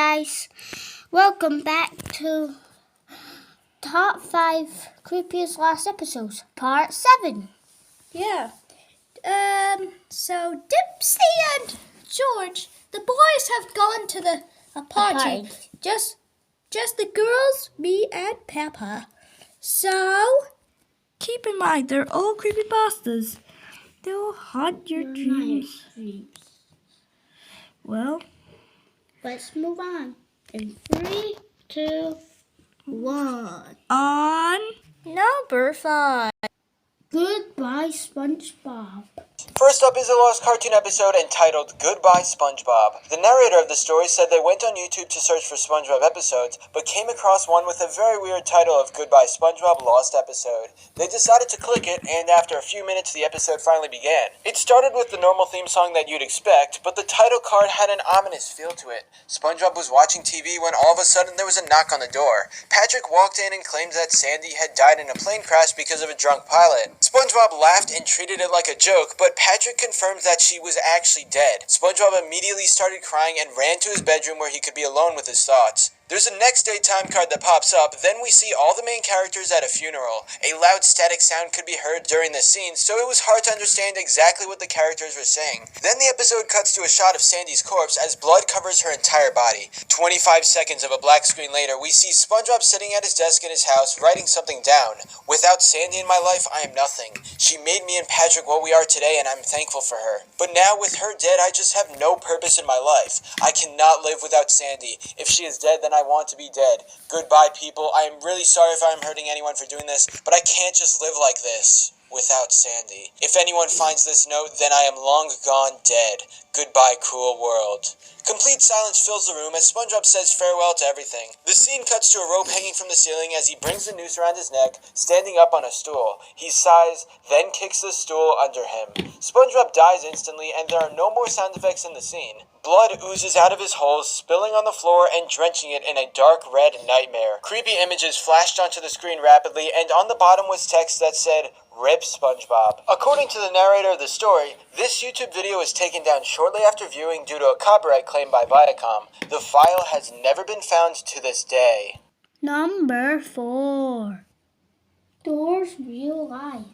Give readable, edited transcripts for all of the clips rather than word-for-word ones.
guys, welcome back to Top 5 Creepiest Lost Episodes, Part 7. Yeah. So Dipsy and George, the boys have gone to a party. Just the girls, me and Peppa. So keep in mind they're all creepypastas. They'll haunt your dreams. Well, let's move on. In 3, 2, 1. On number 5. Goodbye, SpongeBob. First up is a lost cartoon episode entitled Goodbye SpongeBob. The narrator of the story said they went on YouTube to search for SpongeBob episodes, but came across one with a very weird title of Goodbye SpongeBob Lost Episode. They decided to click it, and after a few minutes the episode finally began. It started with the normal theme song that you'd expect, but the title card had an ominous feel to it. SpongeBob was watching TV when all of a sudden there was a knock on the door. Patrick walked in and claimed that Sandy had died in a plane crash because of a drunk pilot. SpongeBob laughed and treated it like a joke, but Patrick confirmed that she was actually dead. SpongeBob immediately started crying and ran to his bedroom where he could be alone with his thoughts. There's a next day time card that pops up, then we see all the main characters at a funeral. A loud static sound could be heard during the scene, so it was hard to understand exactly what the characters were saying. Then the episode cuts to a shot of Sandy's corpse as blood covers her entire body. 25 seconds of a black screen later, we see SpongeBob sitting at his desk in his house writing something down. Without Sandy in my life, I am nothing. She made me and Patrick what we are today, and I'm thankful for her. But now with her dead, I just have no purpose in my life. I cannot live without Sandy. If she is dead, then I want to be dead. Goodbye, people. I am really sorry if I'm hurting anyone for doing this, but I can't just live like this without Sandy. If anyone finds this note, then I am long gone dead. Goodbye, cruel world. Complete silence fills the room as SpongeBob says farewell to everything. The scene cuts to a rope hanging from the ceiling as he brings the noose around his neck, standing up on a stool. He sighs, then kicks the stool under him. SpongeBob dies instantly, and there are no more sound effects in the scene. Blood oozes out of his holes, spilling on the floor and drenching it in a dark red nightmare. Creepy images flashed onto the screen rapidly, and on the bottom was text that said, "Rip SpongeBob." According to the narrator of the story, this YouTube video was taken down shortly after viewing due to a copyright claim by Viacom. The file has never been found to this day. Number 4. Dora's Real Life.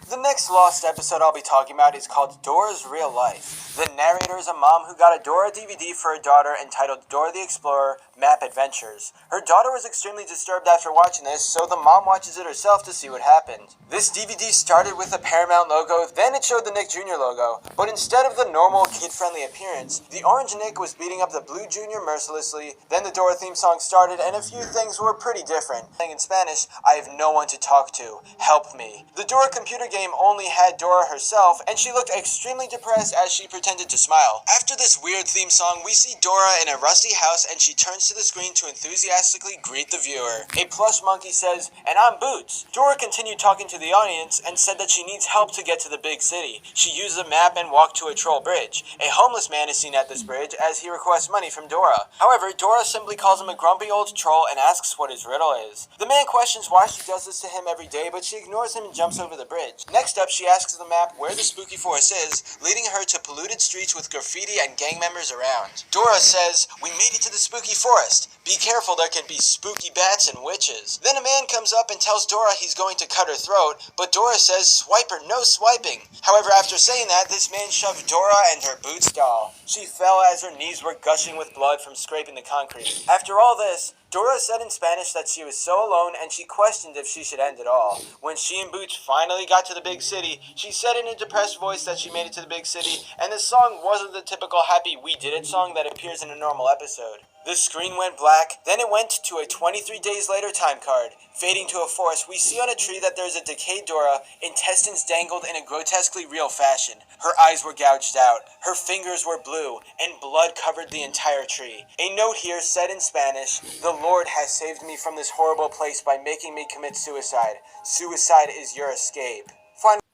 The next lost episode I'll be talking about is called Dora's Real Life. The narrator is a mom who got a Dora DVD for her daughter entitled Dora the Explorer Map Adventures. Her daughter was extremely disturbed after watching this, so the mom watches it herself to see what happened. This DVD started with the Paramount logo, then it showed the Nick Jr. logo, but instead of the normal kid-friendly appearance, the orange Nick was beating up the blue Jr. mercilessly, then the Dora theme song started, and a few things were pretty different. In Spanish, I have no one to talk to. Help me. The Dora computer game only had Dora herself, and she looked extremely depressed as she pretended to smile. After this weird theme song, we see Dora in a rusty house, and she turns to the screen to enthusiastically greet the viewer. A plush monkey says, "And I'm Boots." Dora continued talking to the audience and said that she needs help to get to the big city. She used a map and walked to a troll bridge. A homeless man is seen at this bridge as he requests money from Dora. However, Dora simply calls him a grumpy old troll and asks what his riddle is. The man questions why she does this to him every day, but she ignores him and jumps over the bridge. Next up, she asks the map where the spooky forest is, leading her to polluted streets with graffiti and gang members around. Dora says, "We made it to the spooky forest. Be careful, there can be spooky bats and witches." Then a man comes up and tells Dora he's going to cut her throat, but Dora says, "Swiper, no swiping." However, after saying that, this man shoved Dora and her Boots doll. She fell as her knees were gushing with blood from scraping the concrete. After all this, Dora said in Spanish that she was so alone and she questioned if she should end it all. When she and Boots finally got to the big city, she said in a depressed voice that she made it to the big city, and the song wasn't the typical happy "we did it" song that appears in a normal episode. The screen went black, then it went to a 23 days later time card. Fading to a forest, we see on a tree that there's a decayed Dora, intestines dangled in a grotesquely real fashion. Her eyes were gouged out, her fingers were blue, and blood covered the entire tree. A note here said in Spanish, "The Lord has saved me from this horrible place by making me commit suicide. Suicide is your escape."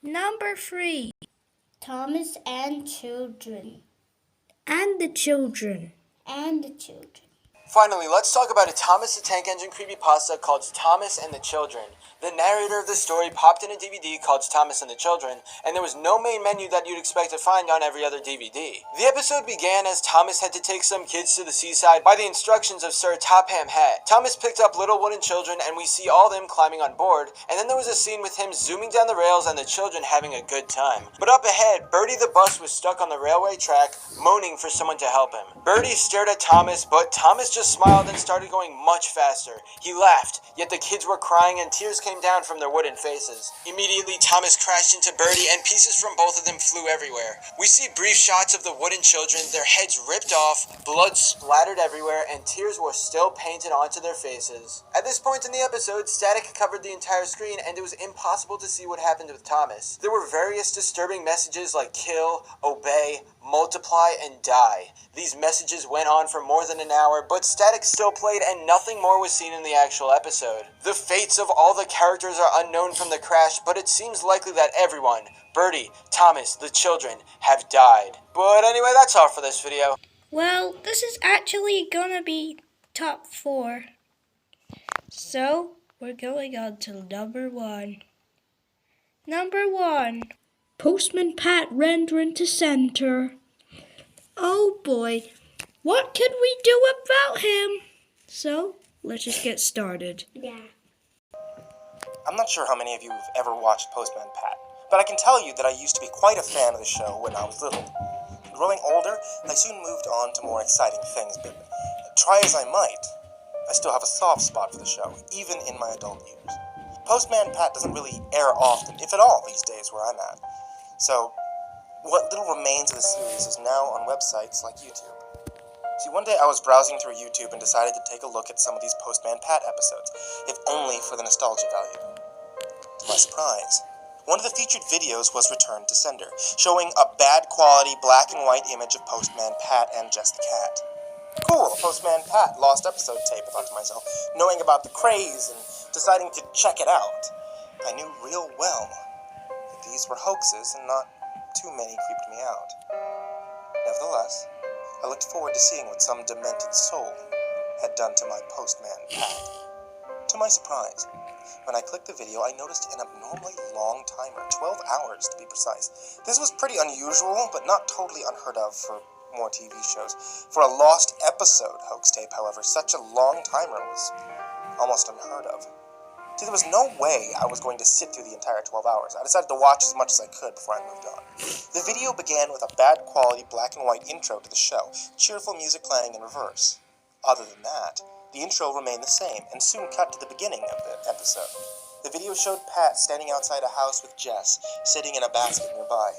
Number 3. Thomas and Children. And the children. And the Children. Finally, let's talk about a Thomas the Tank Engine creepypasta called Thomas and the Children. The narrator of the story popped in a DVD called Thomas and the Children, and there was no main menu that you'd expect to find on every other DVD. The episode began as Thomas had to take some kids to the seaside by the instructions of Sir Topham Hatt. Thomas picked up little wooden children, and we see all of them climbing on board, and then there was a scene with him zooming down the rails and the children having a good time. But up ahead, Bertie the bus was stuck on the railway track, moaning for someone to help him. Bertie stared at Thomas, but Thomas just smiled and started going much faster. He laughed, yet the kids were crying and tears came down from their wooden faces. Immediately, Thomas crashed into Bertie and pieces from both of them flew everywhere. We see brief shots of the wooden children, their heads ripped off, blood splattered everywhere, and tears were still painted onto their faces. At this point in the episode, static covered the entire screen and it was impossible to see what happened with Thomas. There were various disturbing messages like kill, obey, multiply, and die. These messages went on for more than an hour, but static still played and nothing more was seen in the actual episode. The fates of all the characters are unknown from the crash, but it seems likely that everyone, Bertie, Thomas, the children, have died. But anyway, that's all for this video. Well, this is actually gonna be top 4. So, we're going on to number 1. Number 1. Postman Pat rendering to center. Oh boy, what could we do about him? So, let's just get started. Yeah. I'm not sure how many of you have ever watched Postman Pat, but I can tell you that I used to be quite a fan of the show when I was little. Growing older, I soon moved on to more exciting things, but try as I might, I still have a soft spot for the show, even in my adult years. Postman Pat doesn't really air often, if at all, these days where I'm at. So, what little remains of the series is now on websites like YouTube. See, one day I was browsing through YouTube and decided to take a look at some of these Postman Pat episodes, if only for the nostalgia value. To my surprise, one of the featured videos was returned to sender, showing a bad quality black and white image of Postman Pat and Jess the cat. Cool, Postman Pat lost episode tape, I thought to myself, knowing about the craze and deciding to check it out. I knew real well that these were hoaxes and not too many creeped me out. Nevertheless, I looked forward to seeing what some demented soul had done to my Postman Pat. To my surprise, when I clicked the video, I noticed an abnormally long timer, 12 hours to be precise. This was pretty unusual, but not totally unheard of for more TV shows. For a lost episode hoax tape, however, such a long timer was almost unheard of. See, there was no way I was going to sit through the entire 12 hours. I decided to watch as much as I could before I moved on. The video began with a bad quality black and white intro to the show, cheerful music playing in reverse. Other than that, the intro remained the same, and soon cut to the beginning of the episode. The video showed Pat standing outside a house with Jess, sitting in a basket nearby.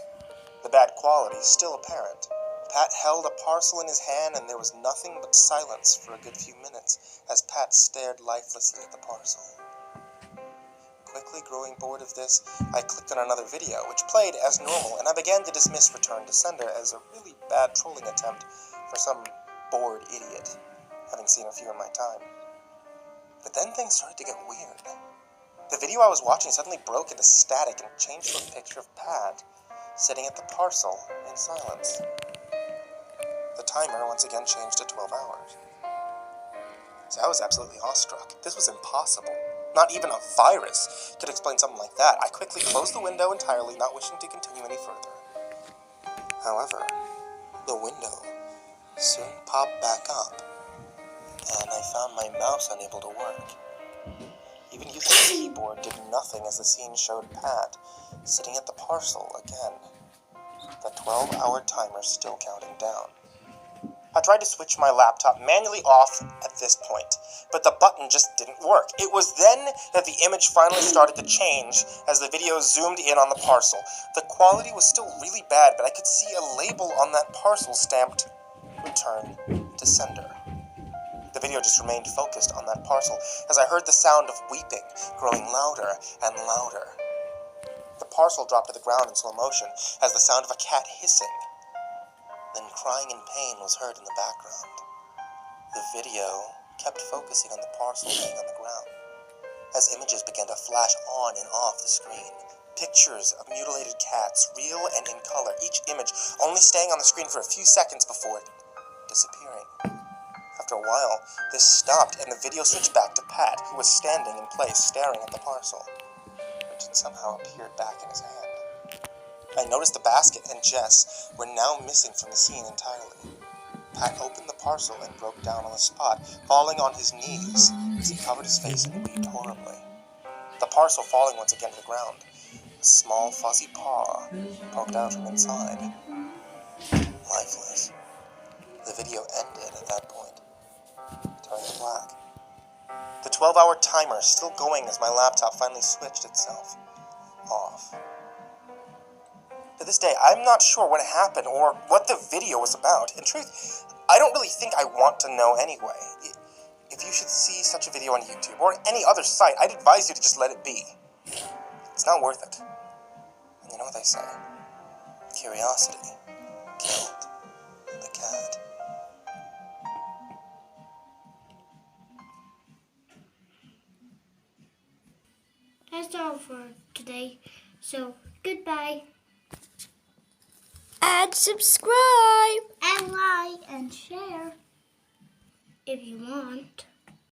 The bad quality still apparent. Pat held a parcel in his hand, and there was nothing but silence for a good few minutes, as Pat stared lifelessly at the parcel. Quickly growing bored of this, I clicked on another video, which played as normal, and I began to dismiss Return to Sender as a really bad trolling attempt for some bored idiot, having seen a few in my time. But then things started to get weird. The video I was watching suddenly broke into static and changed to a picture of Pat sitting at the parcel in silence. The timer once again changed to 12 hours. So I was absolutely awestruck. This was impossible. Not even a virus could explain something like that. I quickly closed the window entirely, not wishing to continue any further. However, the window soon popped back up, and I found my mouse unable to work. Even using the keyboard did nothing as the scene showed Pat sitting at the parcel again. The 12-hour timer still counting down. I tried to switch my laptop manually off at this point, but the button just didn't work. It was then that the image finally started to change as the video zoomed in on the parcel. The quality was still really bad, but I could see a label on that parcel stamped Return to Sender. The video just remained focused on that parcel as I heard the sound of weeping growing louder and louder. The parcel dropped to the ground in slow motion as the sound of a cat hissing. Then crying in pain was heard in the background. The video kept focusing on the parcel laying on the ground, as images began to flash on and off the screen. Pictures of mutilated cats, real and in color, each image only staying on the screen for a few seconds before disappearing. After After a while, this stopped and the video switched back to Pat, who was standing in place staring at the parcel, which had somehow appeared back in his hand. I noticed the basket and Jess were now missing from the scene entirely. Pat opened the parcel and broke down on the spot, falling on his knees as he covered his face and wept horribly. The parcel falling once again to the ground. A small fuzzy paw poked out from inside. Lifeless. The video ended at that point, turning black. The 12-hour timer still going as my laptop finally switched itself off. To this day, I'm not sure what happened or what the video was about. In truth, I don't really think I want to know anyway. If you should see such a video on YouTube or any other site, I'd advise you to just let it be. It's not worth it. And you know what they say? Curiosity killed the cat. That's all for today. So, goodbye. And subscribe. And like and share if you want.